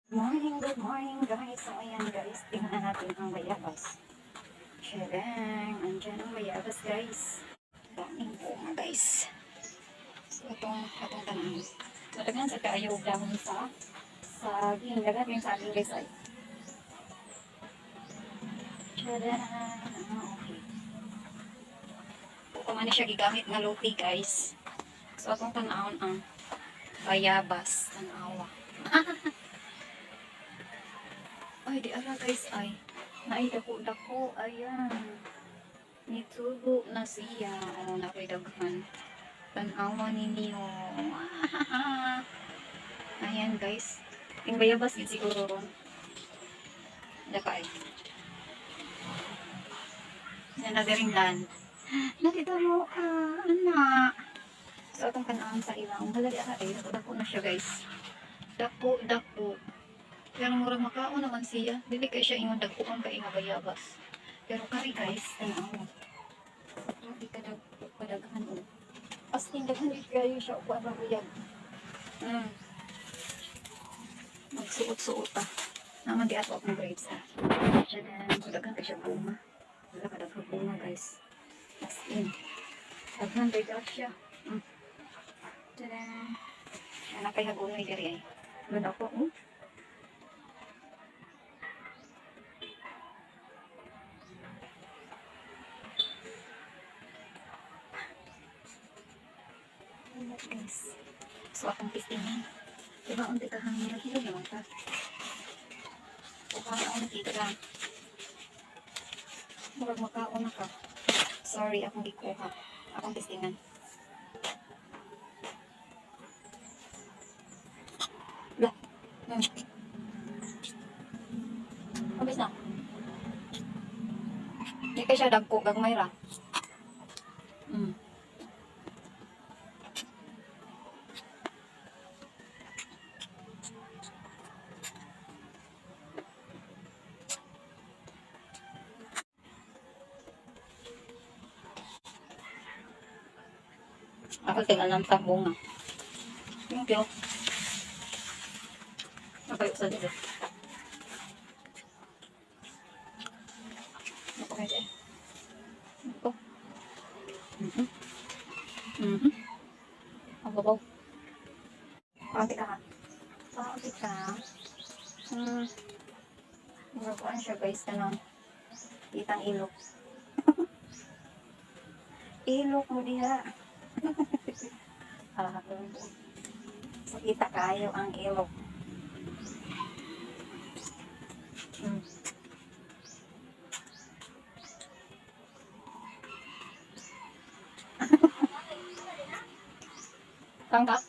Good morning guys. So ayan guys, tingnan natin ang bayabas. Tadang! Andyan ang bayabas guys. Daming bunga guys. So itong tanong. Matagnan sa kayo dahon sa saging. Dagat yung saging guys ay. Tadang! Okay. Kung ano siya gigamit na luti guys. So itong tanawon ang bayabas. Tanawa. Ay, di ara guys ay. Naidako-dako. Ayan. Nitubo na siya. O, nakidaghan. Tanawa ninyo. Ayan guys. Yung bayabas yun siguro ron. Daka ay. Yan na land. Nakita mo ka, anak. So, itong kanaan sa ilang. Halali ara ay. Dako na siya guys. Dako. Pero murag makaon naman siya. Dili kay siya ingon dagkuan kay nga bayabas. Pero kari guys, tanaw. Grabe ka padaghan o. As in, daghan di kayo siya upuan ng uyag. Magsuot-suot pa. Naman di ato akong grapes ha. Siya na, daghan kay siya bunga. Wala ka daghan bunga guys. As in, daghan kay siya. Tada! Anak kay hagunay diri ay. Luna ko, guys. So, akong pistingin. Diba, unti ka hangin na hilo naman ka. O, kaya ako nakita lang. Murag makaon na ka. Sorry, akong ikuha. Akong pistingan. Lah. Mabis na. Hindi ka siya dagko, gagmay ra. Ako tingnan lang sa bunga. Thank you. Napayok sa dito. Ako medyo. Ito. Ang babaw. Paunti ka ha. Paunti ka. Magapuan siya guys. Tanong. Kitang ilok. Ilok mo diha. So, kita kayo ang ilok. Tanggap?